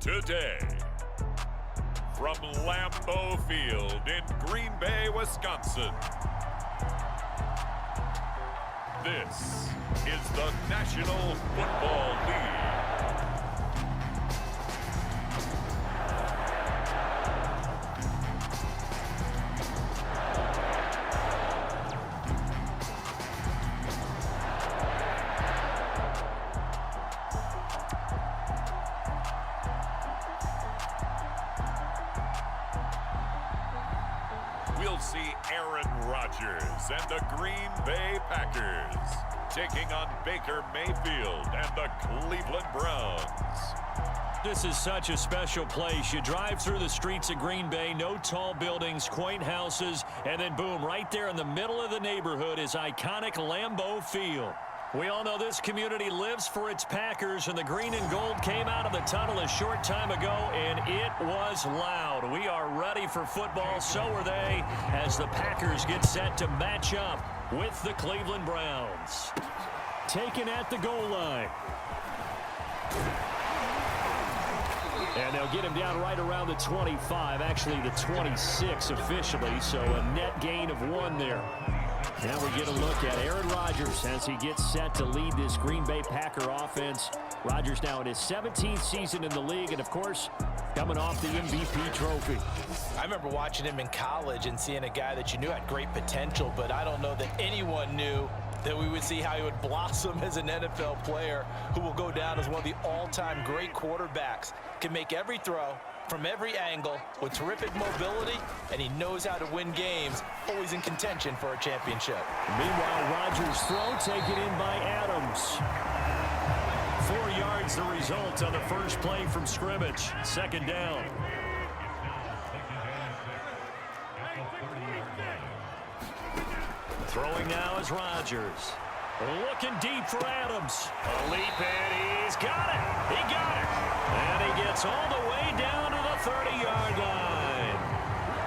today. From Lambeau Field in Green Bay, Wisconsin. This is the National Football League. We'll see Aaron Rodgers and the Green Bay Packers taking on Baker Mayfield and the Cleveland Browns. This is such a special place. You drive through the streets of Green Bay, no tall buildings, quaint houses, and then boom, right there in the middle of the neighborhood is iconic Lambeau Field. We all know this community lives for its Packers, and the green and gold came out of the tunnel a short time ago, and it was loud. We are ready for football, so are they, as the Packers get set to match up with the Cleveland Browns. Taken at the goal line. And they'll get him down right around the 25, actually the 26 officially, so a net gain of 1 there. Now we get a look at Aaron Rodgers as he gets set to lead this Green Bay Packer offense. Rodgers now in his 17th season in the league, and of course, coming off the MVP trophy. I remember watching him in college and seeing a guy that you knew had great potential, but I don't know that anyone knew that we would see how he would blossom as an NFL player who will go down as one of the all-time great quarterbacks. Can make every throw from every angle with terrific mobility, and he knows how to win games, always in contention for a championship. Meanwhile, Rodgers' throw taken in by Adams. 4 yards the result on the first play from scrimmage. Second down. Throwing now is Rodgers. Looking deep for Adams. A leap, and he's got it. He got it. And he gets all the way down to the 30-yard line.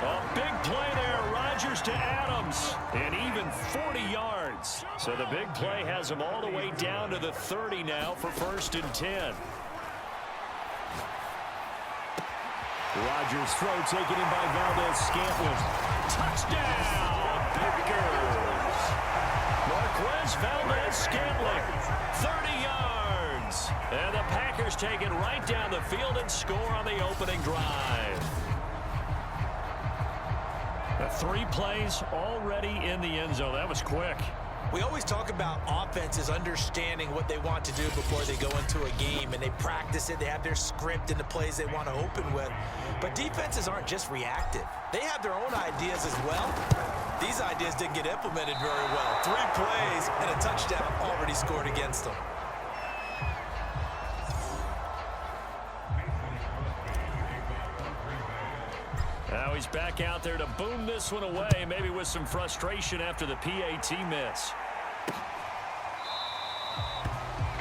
A big play there. Rodgers to Adams. And even 40 yards. So the big play has him all the way down to the 30 now for 1st and 10. Rodgers' throw taken in by Valdez-Scantling. Touchdown, Packers! Marquez Valdez-Scantling, 30 yards. And the Packers take it right down the field and score on the opening drive. The 3 plays already in the end zone. That was quick. We always talk about offenses understanding what they want to do before they go into a game, and they practice it. They have their script and the plays they want to open with. But defenses aren't just reactive. They have their own ideas as well. These ideas didn't get implemented very well. 3 plays and a touchdown already scored against them. Now he's back out there to boom this one away, maybe with some frustration after the PAT miss.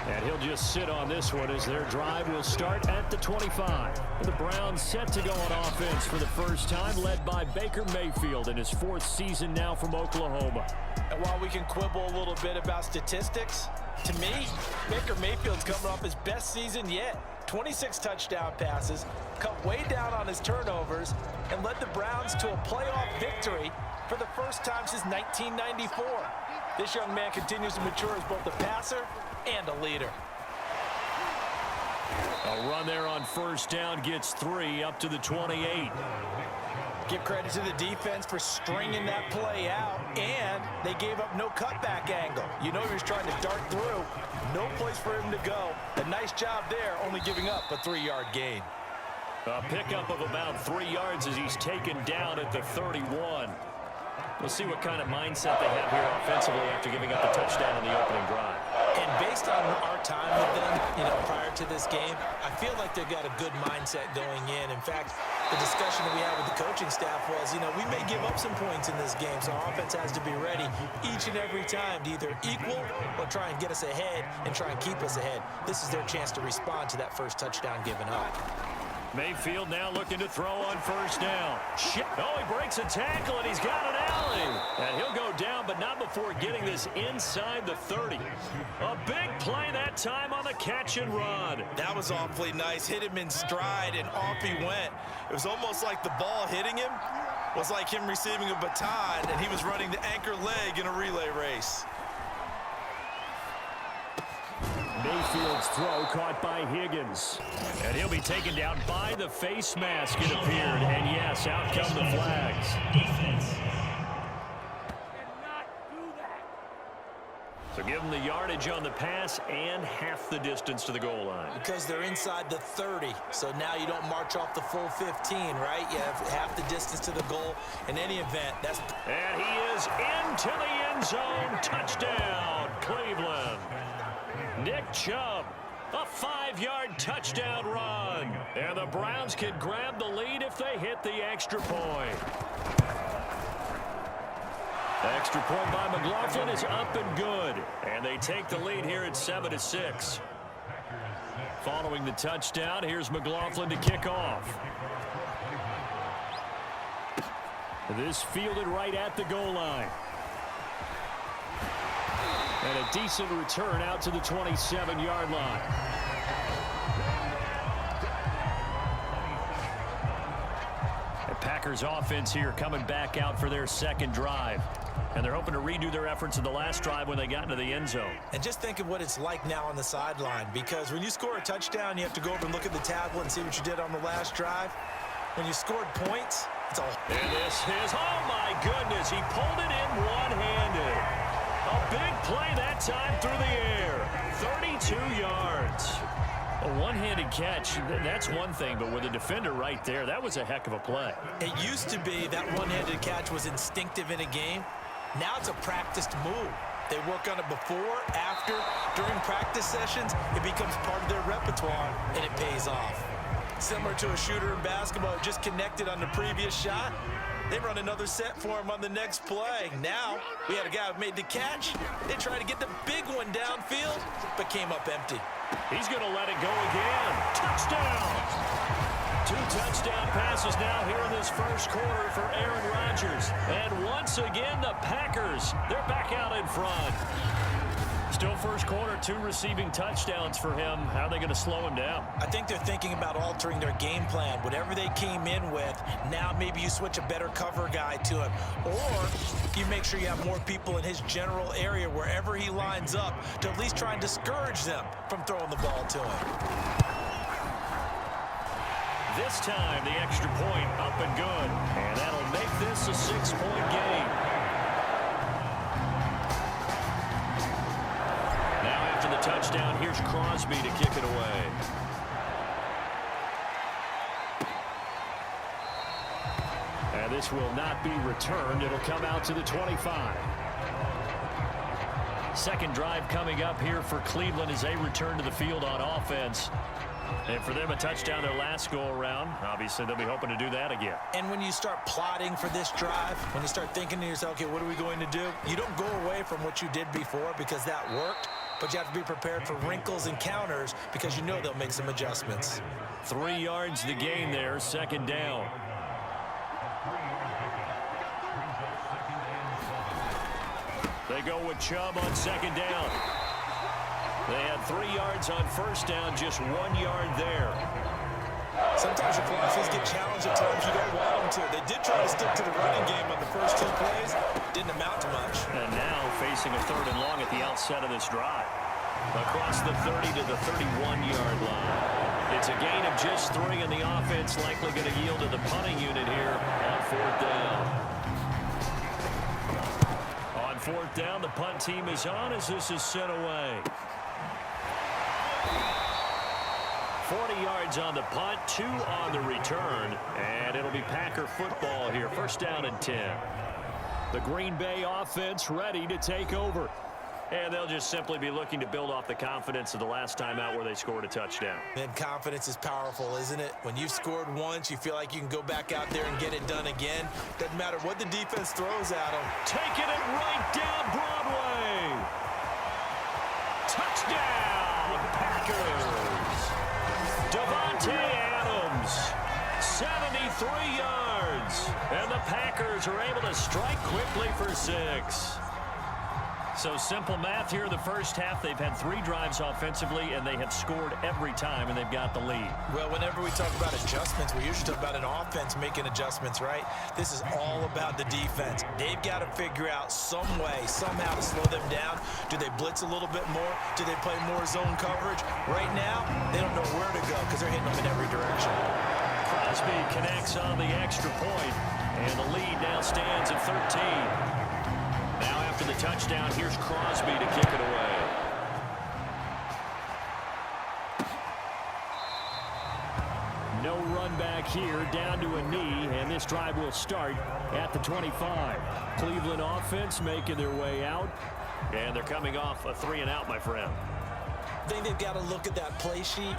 And he'll just sit on this one as their drive will start at the 25. The Browns set to go on offense for the first time, led by Baker Mayfield in his 4th season now from Oklahoma. And while we can quibble a little bit about statistics, to me, Baker Mayfield's coming off his best season yet. 26 touchdown passes, cut way down on his turnovers, and led the Browns to a playoff victory for the first time since 1994. This young man continues to mature as both a passer and a leader. A run there on 1st down gets 3 up to the 28. Give credit to the defense for stringing that play out, and they gave up no cutback angle. You know he was trying to dart through. No place for him to go. A nice job there, only giving up a 3-yard gain. A pickup of about 3 yards as he's taken down at the 31. We'll see what kind of mindset they have here offensively after giving up a touchdown in the opening drive. And based on our time with them, prior to this game, I feel like they've got a good mindset going in. In fact, the discussion that we had with the coaching staff was, we may give up some points in this game, so our offense has to be ready each and every time to either equal or try and get us ahead and try and keep us ahead. This is their chance to respond to that first touchdown given up. Mayfield now looking to throw on first down. Oh, he breaks a tackle, and he's got an alley. And he'll go down, but not before getting this inside the 30. A big play that time on the catch and run. That was awfully nice. Hit him in stride, and off he went. It was almost like the ball hitting him was like him receiving a baton, and he was running the anchor leg in a relay race. Mayfield's throw caught by Higgins. And he'll be taken down by the face mask, it appeared. And yes, out come the flags. So give them the yardage on the pass and half the distance to the goal line. Because they're inside the 30, so now you don't march off the full 15, right? You have half the distance to the goal. In any event, that's... And he is into the end zone. Touchdown, Cleveland. Nick Chubb, a 5-yard touchdown run. And the Browns can grab the lead if they hit the extra point. Extra point by McLaughlin is up and good. And they take the lead here at 7-6. Following the touchdown, here's McLaughlin to kick off. This fielded right at the goal line. And a decent return out to the 27-yard line. The Packers offense here coming back out for their second drive. And they're hoping to redo their efforts in the last drive when they got into the end zone. And just think of what it's like now on the sideline, because when you score a touchdown, you have to go over and look at the tablet and see what you did on the last drive. When you scored points, it's all... And this is, oh my goodness, he pulled it in one-handed. A big play that time through the air. 32 yards. A one-handed catch, that's one thing, but with a defender right there, that was a heck of a play. It used to be that one-handed catch was instinctive in a game. Now it's a practiced move. They work on it before, after, during practice sessions. It becomes part of their repertoire, and it pays off. Similar to a shooter in basketball who just connected on the previous shot. They run another set for him on the next play. Now, we had a guy who made the catch. They tried to get the big one downfield, but came up empty. He's going to let it go again. Touchdown! 2 touchdown passes now here in this first quarter for Aaron Rodgers. And once again, the Packers, they're back out in front. Still first quarter, 2 receiving touchdowns for him. How are they going to slow him down? I think they're thinking about altering their game plan. Whatever they came in with, now maybe you switch a better cover guy to him. Or you make sure you have more people in his general area wherever he lines up to at least try and discourage them from throwing the ball to him. This time, the extra point up and good. And that'll make this a 6-point game. Touchdown. Here's Crosby to kick it away. And this will not be returned. It'll come out to the 25. Second drive coming up here for Cleveland as they return to the field on offense. And for them, a touchdown their last go-around. Obviously, they'll be hoping to do that again. And when you start plotting for this drive, when you start thinking to yourself, okay, what are we going to do? You don't go away from what you did before because that worked, but you have to be prepared for wrinkles and counters because you know they'll make some adjustments. 3 yards the gain there, second down. They go with Chubb on second down. They had 3 yards on first down, just 1 yard there. Sometimes your philosophies get challenged at times you don't want them to. They did try to stick to the running game on the first 2 plays. Didn't amount to much. And now facing a 3rd and long at the outset of this drive. Across the 30 to the 31-yard line. It's a gain of just 3, and the offense likely going to yield to the punting unit here on 4th down. On 4th down, the punt team is on as this is sent away. 40 yards on the punt, 2 on the return, and it'll be Packer football here. First down and 10. The Green Bay offense ready to take over. And they'll just simply be looking to build off the confidence of the last time out where they scored a touchdown. And confidence is powerful, isn't it? When you've scored once, you feel like you can go back out there and get it done again. Doesn't matter what the defense throws at them. Taking it right down Broadway. Touchdown, Packers. Davante Adams. 3 yards. And the Packers are able to strike quickly for 6. So simple math here in the first half. They've had 3 drives offensively, and they have scored every time, and they've got the lead. Well, whenever we talk about adjustments, we usually talk about an offense making adjustments, right? This is all about the defense. They've got to figure out some way, somehow to slow them down. Do they blitz a little bit more? Do they play more zone coverage? Right now, they don't know where to go because they're hitting them in every direction. Crosby connects on the extra point, and the lead now stands at 13. Now after the touchdown, here's Crosby to kick it away. No run back here, down to a knee, and this drive will start at the 25. Cleveland offense making their way out, and they're coming off a 3-and-out, my friend. I think they've got to look at that play sheet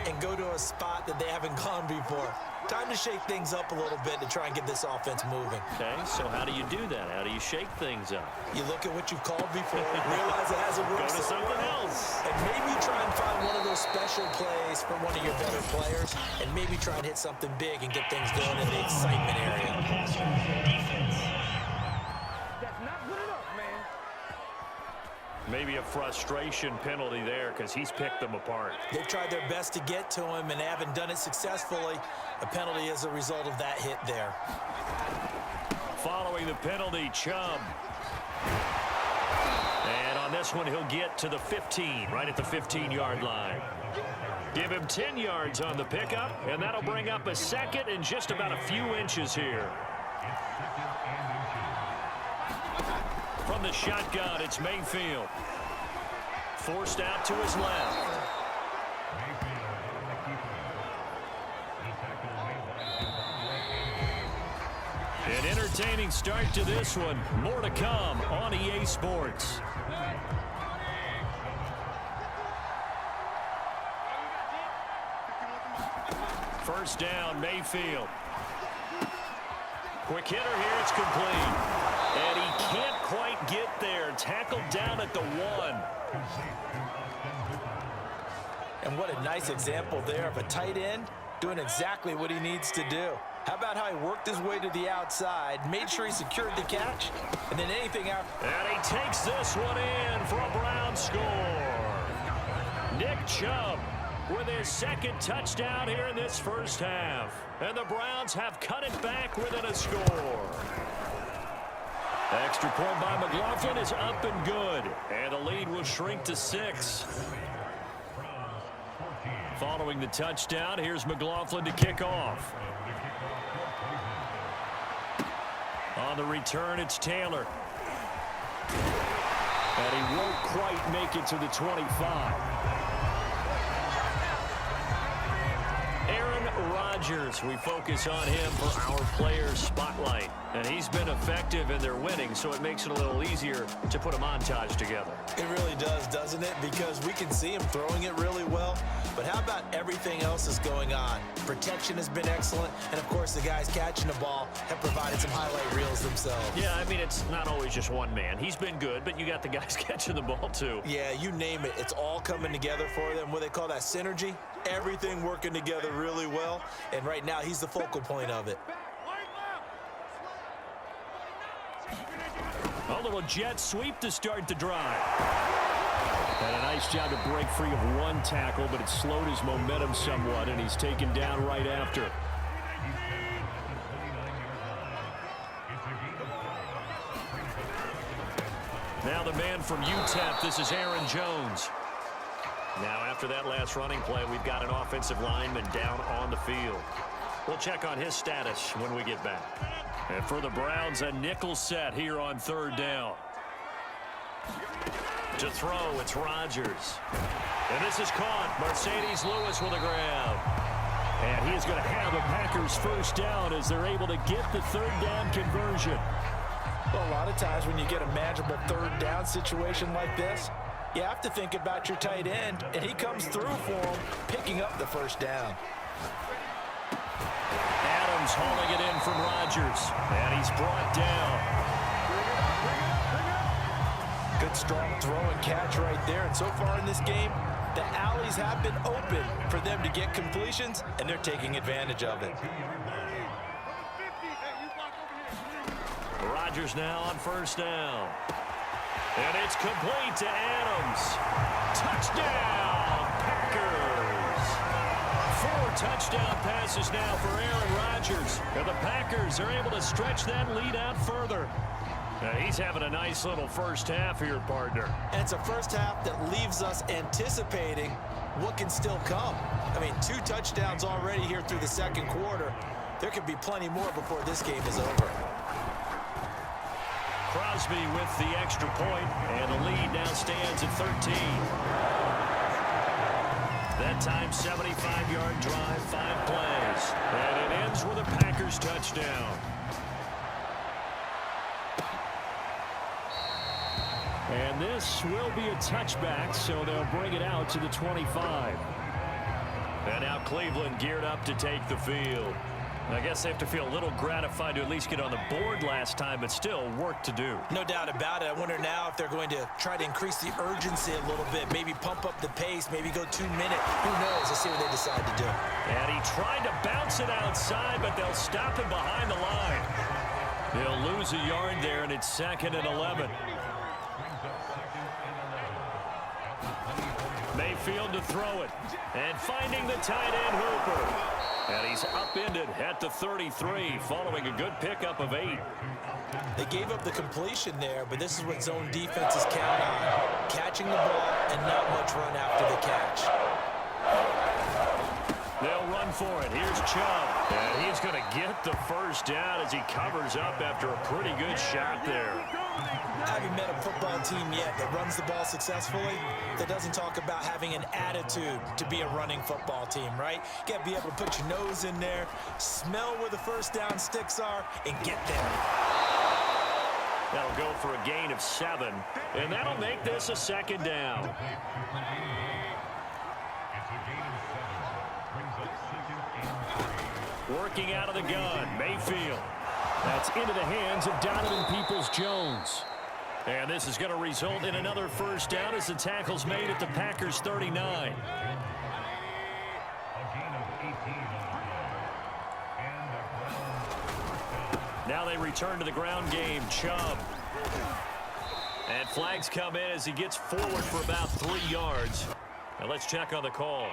and go to a spot that they haven't gone before. Time to shake things up a little bit to try and get this offense moving. Okay, so how do you do that? How do you shake things up? You look at what you've called before, realize it hasn't worked. Go to something else. And maybe try and find one of those special plays for one of your better players, and maybe try and hit something big and get things going in the excitement area. That's not good enough, man. Maybe a frustration penalty there because he's picked them apart. They've tried their best to get to him, and they haven't done it successfully. A penalty is a result of that hit there. Following the penalty, Chubb. And on this one, he'll get to the 15, right at the 15-yard line. Give him 10 yards on the pickup, and that'll bring up a second and just about a few inches here. From the shotgun, it's Mayfield. Forced out to his left. An entertaining start to this one. More to come on EA Sports. First down, Mayfield. Quick hitter here, it's complete. And he can't quite get there. Tackled down at the 1. And what a nice example there of a tight end doing exactly what he needs to do. How about how he worked his way to the outside, made sure he secured the catch, and then anything out. And he takes this one in for a Brown score. Nick Chubb with his second touchdown here in this first half. And the Browns have cut it back within a score. Extra point by McLaughlin is up and good. And the lead will shrink to 6. Following the touchdown, here's McLaughlin to kick off. On the return, it's Taylor. And he won't quite make it to the 25. Aaron Rodgers, we focus on him for our players spotlight. And he's been effective in their winning, so it makes it a little easier to put a montage together. It really does, doesn't it? Because we can see him throwing it really well. But how about everything else that's going on? Protection has been excellent. And, of course, the guys catching the ball have provided some highlight reels themselves. Yeah, I mean, it's not always just one man. He's been good, but you got the guys catching the ball, too. Yeah, you name it. It's all coming together for them. What they call that synergy. Everything working together really well. And right now, he's the focal point of it. A little jet sweep to start the drive. And a nice job to break free of one tackle, but it slowed his momentum somewhat, and he's taken down right after. Now the man from UTEP, this is Aaron Jones. Now after that last running play, we've got an offensive lineman down on the field. We'll check on his status when we get back. And for the Browns, a nickel set here on third down. To throw, it's Rodgers. And this is caught. Mercedes Lewis with a grab. And he is going to have the Packers first down as they're able to get the third down conversion. Well, a lot of times when you get a manageable third down situation like this, you have to think about your tight end, and he comes through for him, picking up the first down. Adams hauling it in from Rodgers, and he's brought down. Good strong throw and catch right there. And so far in this game, the alleys have been open for them to get completions, and they're taking advantage of it. Rodgers now on first down. And it's complete to Adams. Touchdown, Packers. 4 touchdown passes now for Aaron Rodgers. And the Packers are able to stretch that lead out further. He's having a nice little first half here, partner. And it's a first half that leaves us anticipating what can still come. I mean, 2 touchdowns already here through the second quarter. There could be plenty more before this game is over. Crosby with the extra point, and the lead now stands at 13. That time, 75-yard drive, 5 plays. And it ends with a Packers touchdown. And this will be a touchback, so they'll bring it out to the 25. And now Cleveland geared up to take the field. I guess they have to feel a little gratified to at least get on the board last time, but still work to do. No doubt about it. I wonder now if they're going to try to increase the urgency a little bit, maybe pump up the pace, maybe go 2 minutes. Who knows? Let's see what they decide to do. And he tried to bounce it outside, but they'll stop him behind the line. He'll lose a yard there, and it's 2nd and 11. Mayfield to throw it, and finding the tight end Hooper. And he's upended at the 33, following a good pickup of 8. They gave up the completion there, but this is what zone defenses count on. Catching the ball and not much run after the catch. They'll run for it. Here's Chubb. And he's going to get the first down as he covers up after a pretty good shot there. I haven't met a football team yet that runs the ball successfully that doesn't talk about having an attitude to be a running football team, right? You got to be able to put your nose in there, smell where the first down sticks are, and get there. That'll go for a gain of 7, and that'll make this a 2nd down. Working out of the gun, Mayfield. That's into the hands of Donovan Peoples-Jones. And this is going to result in another first down as the tackle's made at the Packers' 39. Now they return to the ground game. Chubb. And flags come in as he gets forward for about 3 yards. Now let's check on the call.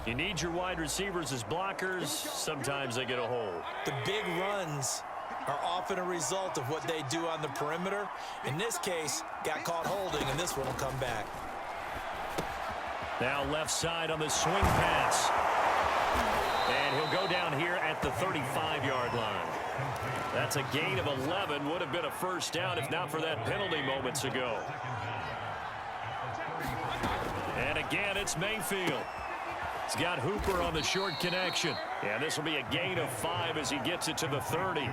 You need your wide receivers as blockers. Sometimes they get a hold. The big runs are often a result of what they do on the perimeter. In this case, got caught holding, and this one will come back. Now left side on the swing pass. And he'll go down here at the 35-yard line. That's a gain of 11. Would have been a first down if not for that penalty moments ago. And again, it's Mayfield. He's got Hooper on the short connection. And this will be a gain of 5 as he gets it to the 30.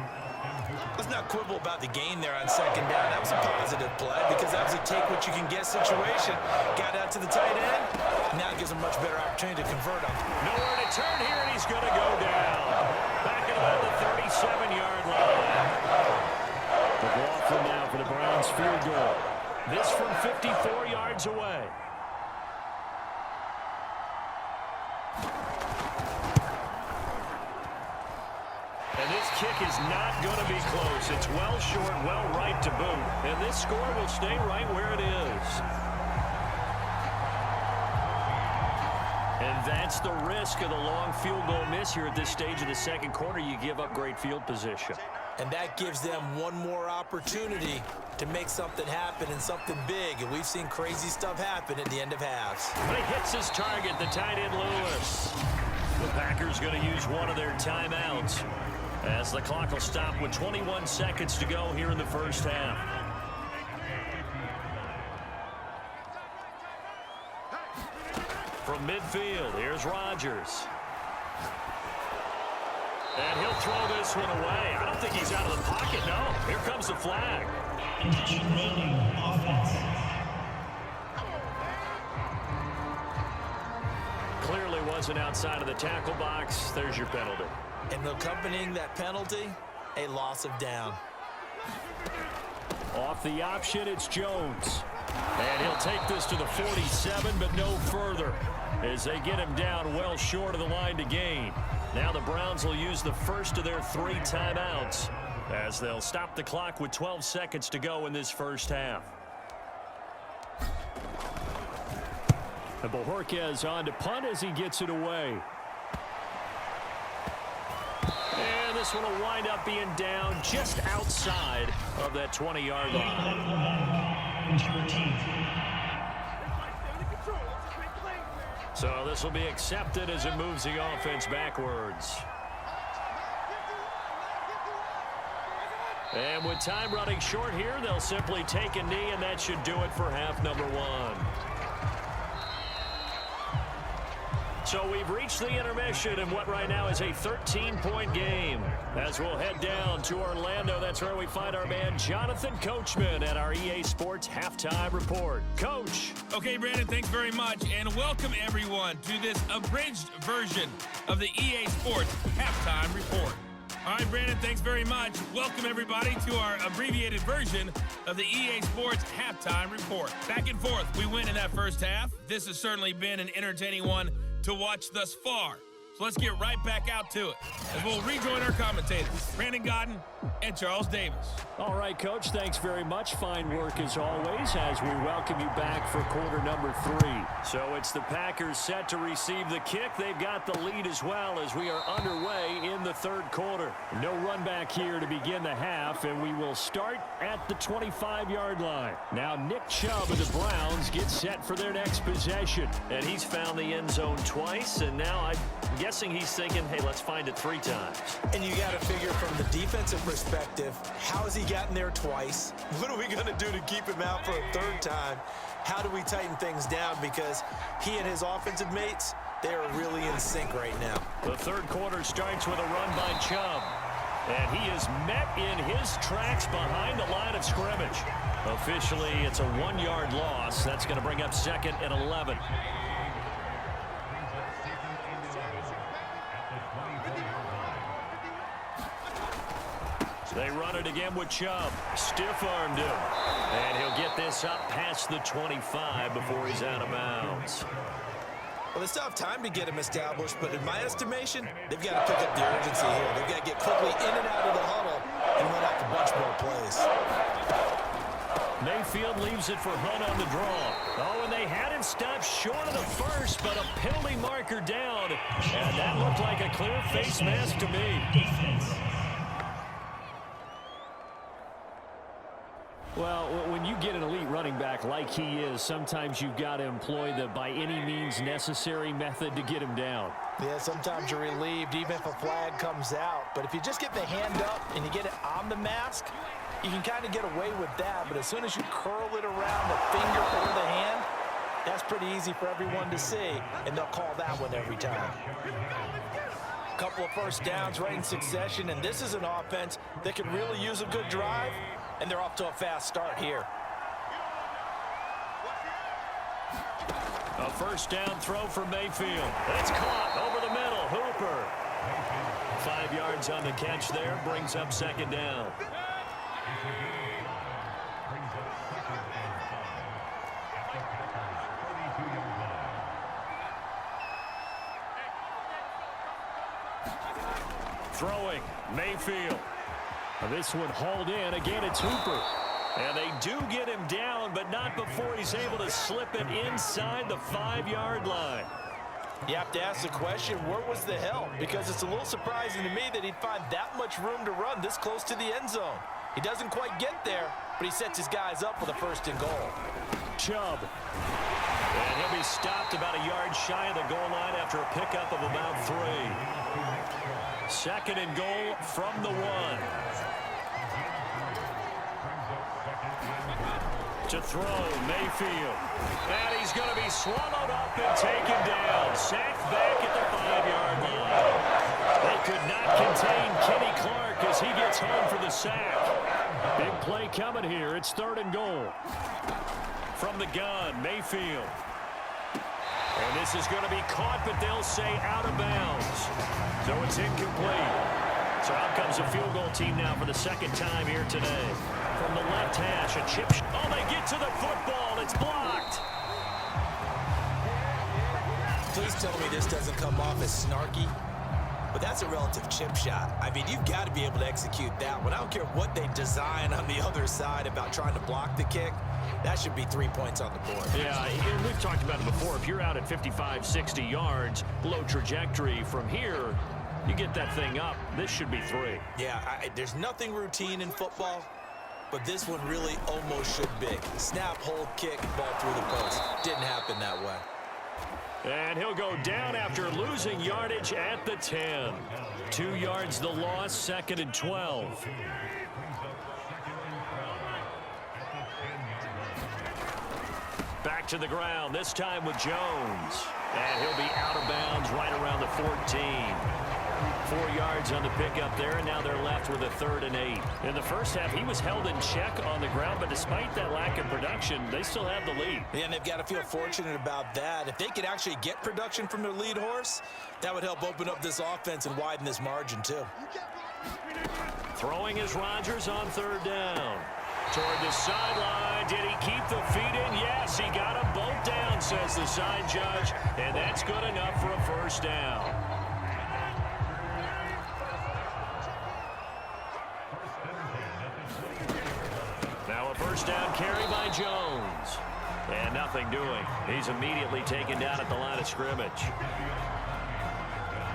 Let's not quibble about the gain there on 2nd down. That was a positive play because that was a take-what-you-can-get situation. Got out to the tight end. Now it gives him a much better opportunity to convert him. Nowhere to turn here, and he's going to go down. Back at about the 37-yard line. McLaughlin now for the Browns field goal. This from 54 yards away. And this kick is not going to be close. It's well short, well right to boot. And this score will stay right where it is. And that's the risk of the long field goal miss here at this stage of the second quarter. You give up great field position. And that gives them one more opportunity to make something happen and something big. And we've seen crazy stuff happen at the end of halves. But he hits his target, the tight end Lewis. The Packers going to use one of their timeouts as the clock will stop with 21 seconds to go here in the first half. From midfield, here's Rodgers. And he'll throw this one away. I don't think he's out of the pocket, no. Here comes the flag. Clearly wasn't outside of the tackle box. There's your penalty. And accompanying that penalty, a loss of down. Off the option, it's Jones. And he'll take this to the 47, but no further, as they get him down well short of the line to gain. Now the Browns will use the first of their 3 timeouts as they'll stop the clock with 12 seconds to go in this first half. And Bojorquez on to punt as he gets it away. And this one will wind up being down just outside of that 20-yard line. So this will be accepted as it moves the offense backwards. And with time running short here, they'll simply take a knee, and that should do it for half number 1. So we've reached the intermission in what right now is a 13-point game. As we'll head down to Orlando, that's where we find our man Jonathan Coachman at our EA Sports Halftime Report. Coach. Okay, Brandon, thanks very much, and welcome everyone to this abridged version of the EA Sports Halftime Report. All right, Brandon, thanks very much. Welcome everybody to our abbreviated version of the EA Sports Halftime Report. Back and forth, we win in that first half. This has certainly been an entertaining one to watch thus far. So let's get right back out to it as we'll rejoin our commentators, Brandon Godden and Charles Davis. All right, Coach, thanks very much. Fine work as always as we welcome you back for quarter number 3. So it's the Packers set to receive the kick. They've got the lead as well as we are underway in the third quarter. No run back here to begin the half, and we will start at the 25-yard line. Now Nick Chubb of the Browns gets set for their next possession. And he's found the end zone twice, and now I'm guessing he's thinking, hey, let's find it 3 times. And you got to figure from the defensive perspective, how has he gotten there twice? What are we going to do to keep him out for a 3rd time? How do we tighten things down? Because he and his offensive mates, they are really in sync right now. The third quarter starts with a run by Chubb. And he is met in his tracks behind the line of scrimmage. Officially, it's a 1-yard loss. That's going to bring up 2nd and 11. They run it again with Chubb. Stiff-armed him. And he'll get this up past the 25 before he's out of bounds. Well, they still have time to get him established, but in my estimation, they've got to pick up the urgency here. They've got to get quickly in and out of the huddle and run off a bunch more plays. Mayfield leaves it for Hunt on the draw. Oh, and they had him stopped short of the first, but a penalty marker down. And that looked like a clear face mask to me. Well, when you get an elite running back like he is, sometimes you've got to employ the by any means necessary method to get him down. Yeah, sometimes you're relieved even if a flag comes out. But if you just get the hand up and you get it on the mask, you can kind of get away with that. But as soon as you curl it around the finger or the hand, that's pretty easy for everyone to see, and they'll call that one every time. A couple of first downs right in succession, and this is an offense that could really use a good drive. And they're off to a fast start here. A first down throw for Mayfield. It's caught over the middle. Hooper. 5 yards on the catch there. Brings up 2nd down. Throwing. Mayfield. This one hauled in. Again, it's Hooper. And they do get him down, but not before he's able to slip it inside the 5-yard line. You have to ask the question, where was the help? Because it's a little surprising to me that he'd find that much room to run this close to the end zone. He doesn't quite get there, but he sets his guys up for the 1st and goal. Chubb. And he'll be stopped about a yard shy of the goal line after a pickup of about 3. 2nd and goal from the 1. To throw, Mayfield. And he's going to be swallowed up and taken down. Sacked back at the 5-yard line. They could not contain Kenny Clark as he gets home for the sack. Big play coming here. It's 3rd and goal. From the gun, Mayfield. And this is going to be caught, but they'll say out of bounds. So it's incomplete. So out comes a field goal team now for the 2nd time here today. From the left hash, a chip. Oh, they get to the football. It's blocked. Please tell me this doesn't come off as snarky. but that's a relative chip shot. I mean, you've got to be able to execute that one. I don't care what they design on the other side about trying to block the kick. That should be 3 points on the board. Yeah, and we've talked about it before. If you're out at 55, 60 yards, low trajectory from here, you get that thing up. This should be 3. Yeah, there's nothing routine in football, but this one really almost should be. Snap, hold, kick, ball through the post. Didn't happen that way. And he'll go down after losing yardage at the 10. 2 yards the loss, 2nd and 12. Back to the ground, this time with Jones. And he'll be out of bounds right around the 14. 4 yards on the pickup there, and now they're left with a 3rd and 8. In the first half, he was held in check on the ground, but despite that lack of production, they still have the lead. Yeah, and they've got to feel fortunate about that. If they could actually get production from their lead horse, that would help open up this offense and widen this margin, too. Throwing is Rodgers on 3rd down. Toward the sideline, did he keep the feet in? Yes, he got them both down, says the side judge, and that's good enough for a 1st down. Now a 1st down carry by Jones. And nothing doing. He's immediately taken down at the line of scrimmage.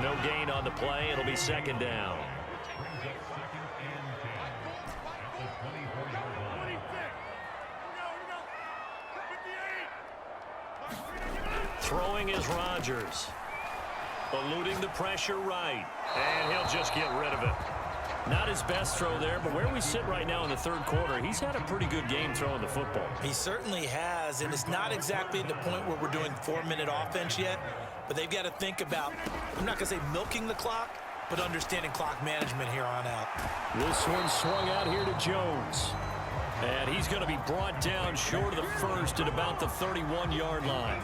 No gain on the play. It'll be 2nd down. Throwing is Rodgers. Eluding the pressure right. And he'll just get rid of it. Not his best throw there, but where we sit right now in the 3rd quarter, he's had a pretty good game throwing the football. He certainly has, and it's not exactly at the point where we're doing 4-minute offense yet, but they've got to think about, I'm not going to say milking the clock, but understanding clock management here on out. This one swung out here to Jones. And he's going to be brought down short of the 1st at about the 31-yard line.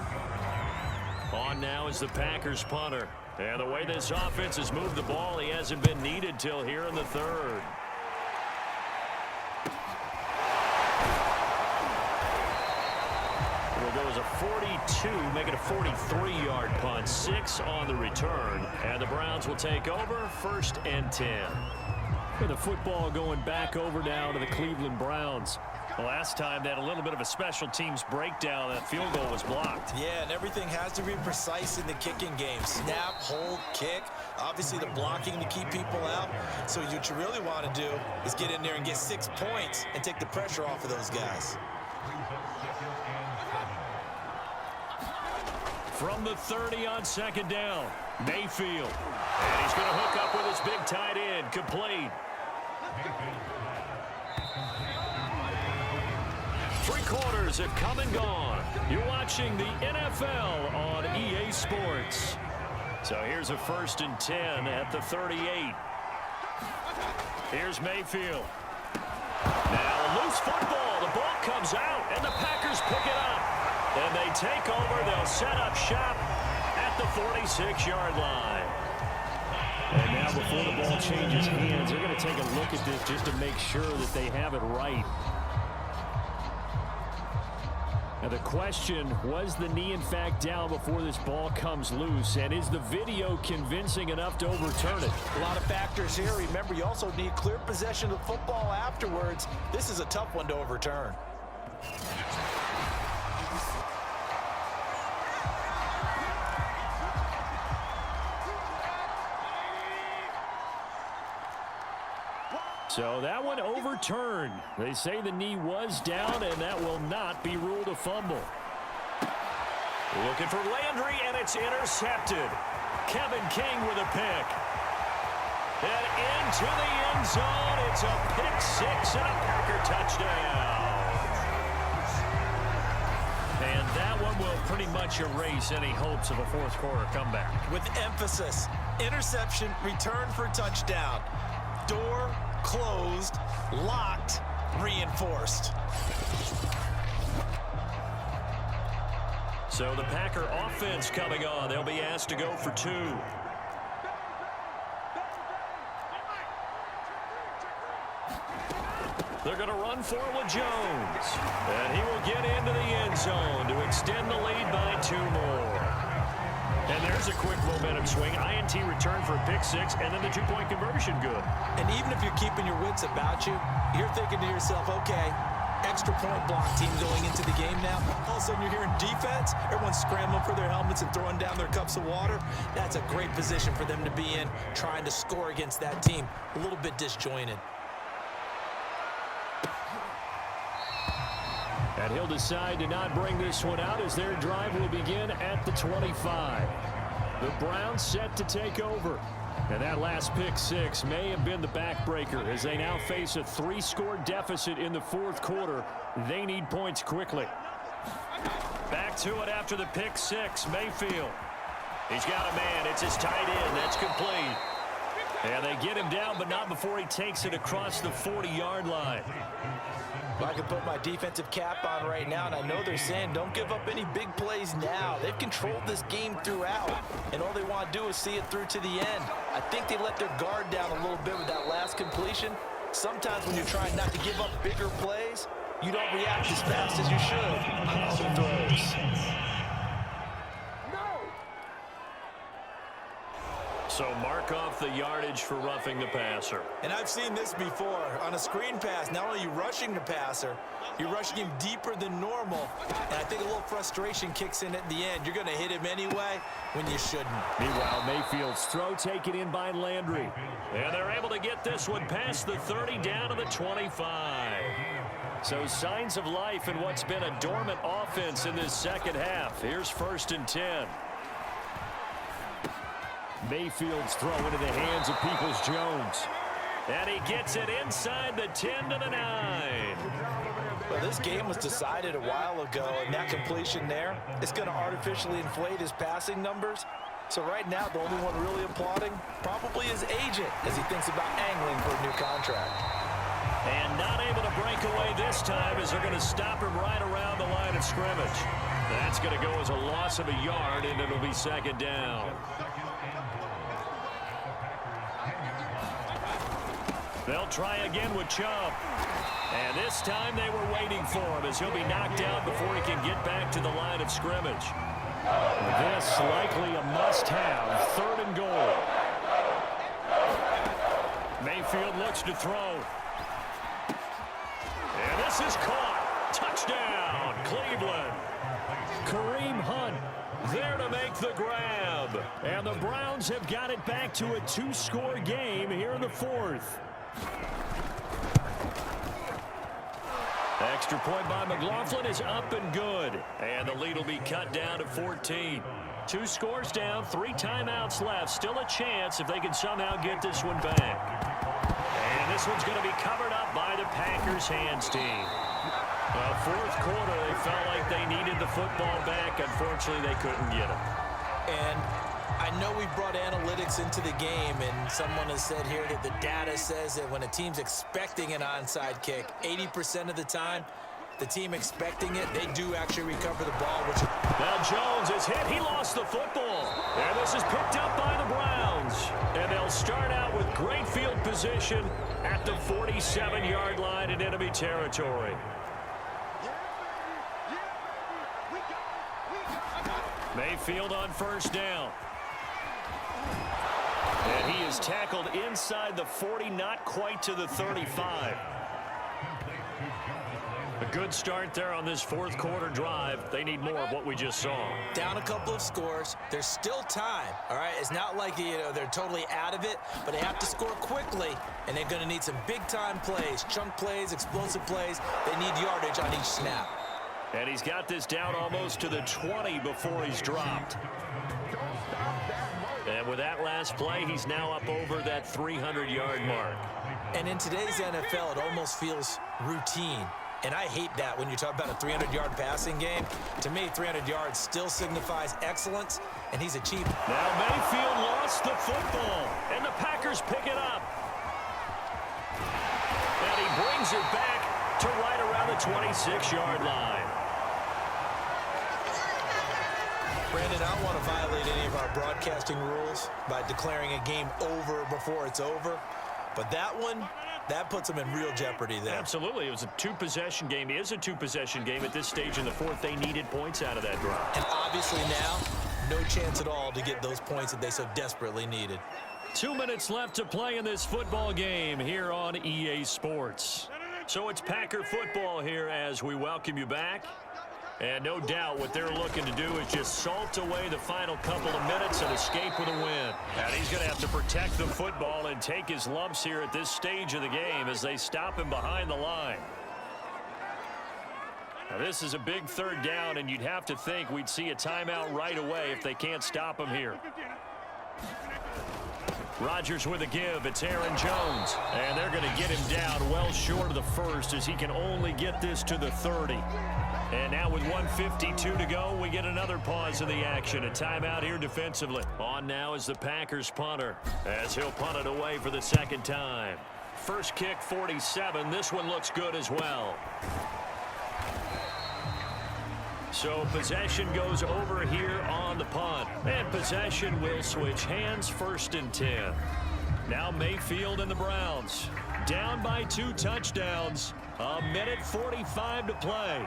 On now is the Packers punter. And the way this offense has moved the ball, he hasn't been needed till here in the 3rd. Will go as a 42, make it a 43-yard punt. 6 on the return. And the Browns will take over, 1st and 10. With the football going back over now to the Cleveland Browns. Last time they had a little bit of a special teams breakdown. That field goal was blocked. Yeah, and everything has to be precise in the kicking game. Snap, hold, kick. Obviously the blocking to keep people out. So what you really want to do is get in there and get 6 points and take the pressure off of those guys. From the 30 on 2nd down, Mayfield. And he's going to hook up with his big tight end, complete. 3 quarters have come and gone. You're watching the NFL on EA Sports. So here's a 1st and 10 at the 38. Here's Mayfield. Now a loose football. The ball comes out, and the Packers pick it up. And they take over. They'll set up shop at the 46-yard line. And now before the ball changes hands, they're going to take a look at this just to make sure that they have it right. Now the question, was the knee in fact down before this ball comes loose? And is the video convincing enough to overturn it? A lot of factors here. Remember, you also need clear possession of the football afterwards. This is a tough one to overturn. So that one overturned. They say the knee was down, and that will not be ruled a fumble. Looking for Landry, and it's intercepted. Kevin King with a pick. And into the end zone. It's a pick 6 and a Packer touchdown. And that one will pretty much erase any hopes of a 4th quarter comeback. With emphasis, interception, return for touchdown. Door closed, locked, reinforced. So the Packer offense coming on. They'll be asked to go for 2. They're going to run for it with Jones. And he will get into the end zone to extend the lead by 2 more. And there's Here's a quick momentum swing. INT return for a pick six, and then the two-point conversion good. And even if you're keeping your wits about you, you're thinking to yourself, okay, extra point block team going into the game now. All of a sudden you're hearing defense. Everyone's scrambling for their helmets and throwing down their cups of water. That's a great position for them to be in, trying to score against that team. A little bit disjointed. And he'll decide to not bring this one out as their drive will begin at the 25. The Browns set to take over. And that last pick six may have been the backbreaker as they now face a 3-score deficit in the fourth quarter. They need points quickly. Back to it after the pick six. Mayfield. He's got a man. It's his tight end. That's complete. And they get him down, but not before he takes it across the 40-yard line. I can put my defensive cap on right now, and I know they're saying don't give up any big plays now. They've controlled this game throughout, and all they want to do is see it through to the end. I think they let their guard down a little bit with that last completion. Sometimes when you're trying not to give up bigger plays, you don't react as fast as you should on other throws. So mark off the yardage for roughing the passer. And I've seen this before. On a screen pass, not only are you rushing the passer, you're rushing him deeper than normal. And I think a little frustration kicks in at the end. You're going to hit him anyway when you shouldn't. Meanwhile, Mayfield's throw taken in by Landry. And they're able to get this one past the 30 down to the 25. So signs of life in what's been a dormant offense in this second half. Here's 1st and 10. Mayfield's throw into the hands of Peoples-Jones. And he gets it inside the 10 to the 9. Well, this game was decided a while ago, and that completion there is going to artificially inflate his passing numbers. So right now, the only one really applauding probably his agent as he thinks about angling for a new contract. And not able to break away this time as they're going to stop him right around the line of scrimmage. That's going to go as a loss of a yard, and it'll be 2nd down. They'll try again with Chubb. And this time they were waiting for him as he'll be knocked out before he can get back to the line of scrimmage. This likely a must-have. 3rd and goal. Mayfield looks to throw. And this is caught. Touchdown, Cleveland. Kareem Hunt there to make the grab. And the Browns have got it back to a 2-score game here in the 4th. Extra point by McLaughlin is up and good. And the lead will be cut down to 14. 2 scores down, 3 timeouts left. Still a chance if they can somehow get this one back. And this one's going to be covered up by the Packers hands team. Well, 4th quarter, they felt like they needed the football back. Unfortunately, they couldn't get it. And I know we brought analytics into the game, and someone has said here that the data says that when a team's expecting an onside kick, 80% of the time, the team expecting it, they do actually recover the ball. Now Jones is hit. He lost the football. And this is picked up by the Browns. And they'll start out with great field position at the 47-yard line in enemy territory. Mayfield on 1st down. And he is tackled inside the 40, not quite to the 35. A good start there on this 4th quarter drive. They need more of what we just saw. Down a couple of scores. There's still time, all right? It's not like, they're totally out of it, but they have to score quickly, and they're going to need some big-time plays, chunk plays, explosive plays. They need yardage on each snap. And he's got this down almost to the 20 before he's dropped. And with that last play, he's now up over that 300-yard mark. And in today's NFL, it almost feels routine. And I hate that when you talk about a 300-yard passing game. To me, 300 yards still signifies excellence, and he's achieved. Now Mayfield lost the football, and the Packers pick it up. And he brings it back to right around the 26-yard line. Brandon, I don't want to violate any of our broadcasting rules by declaring a game over before it's over. But that one, that puts them in real jeopardy there. Absolutely. It was a 2-possession game. It is a 2-possession game at this stage in the 4th. They needed points out of that drive. And obviously now, no chance at all to get those points that they so desperately needed. 2 minutes left to play in this football game here on EA Sports. So it's Packer football here as we welcome you back. And no doubt what they're looking to do is just salt away the final couple of minutes and escape with a win. And he's going to have to protect the football and take his lumps here at this stage of the game as they stop him behind the line. Now this is a big third down, and you'd have to think we'd see a timeout right away if they can't stop him here. Rodgers with a give. It's Aaron Jones. And they're going to get him down well short of the first as he can only get this to the 30. And now with 1:52 to go, we get another pause in the action. A timeout here defensively. On now is the Packers punter as he'll punt it away for the second time. First kick 47. This one looks good as well. So possession goes over here on the punt. And possession will switch hands, 1st and 10. Now Mayfield and the Browns. Down by 2 touchdowns. 1:45 to play.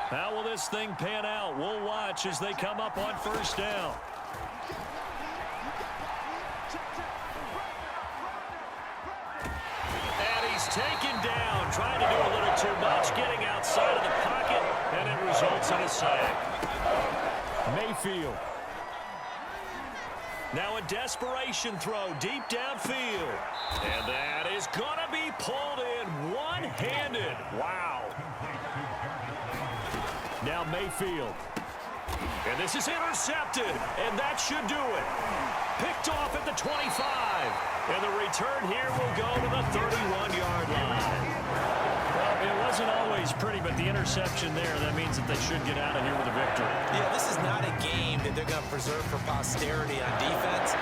How will this thing pan out? We'll watch as they come up on 1st down. And he's taken down, trying to do a little too much, getting outside of the pocket, and it results in a sack. Mayfield. Now a desperation throw deep downfield. And that is going to be pulled in one-handed. Wow. Now Mayfield. And this is intercepted, and that should do it. Picked off at the 25. And the return here will go to the 31-yard line. Well, it wasn't always pretty, but the interception there, that means that they should get out of here with a victory. Yeah, this is not a game that they're going to preserve for posterity on defense,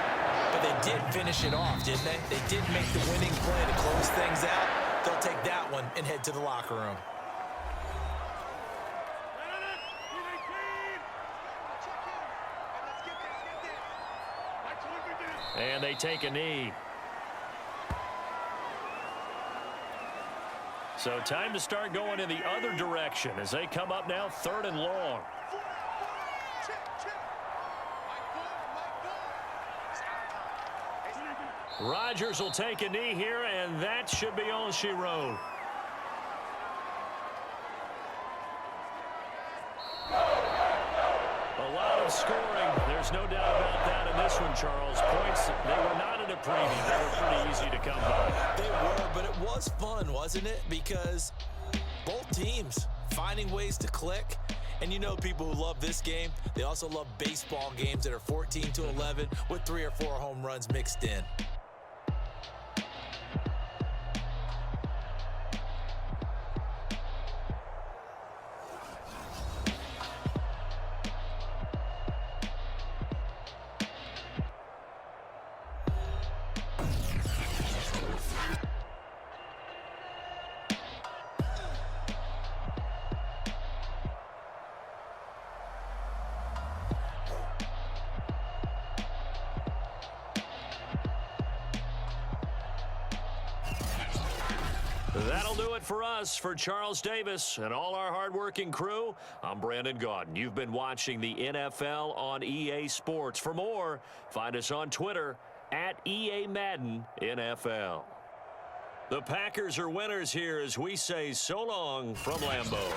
but they did finish it off, didn't they? They did make the winning play to close things out. They'll take that one and head to the locker room. And they take a knee. So time to start going in the other direction as they come up now 3rd and long. Rodgers will take a knee here, and that should be all she wrote. A lot of scoring. There's no doubt about that in this one, Charles. Points, they were not in a preview. They were pretty easy to come by. They were, but it was fun, wasn't it? Because both teams finding ways to click. And you know people who love this game, they also love baseball games that are 14-11 with 3 or 4 home runs mixed in. That'll do it for us. For Charles Davis and all our hardworking crew, I'm Brandon Gaudin. You've been watching the NFL on EA Sports. For more, find us on Twitter at EA Madden NFL. The Packers are winners here as we say so long from Lambeau.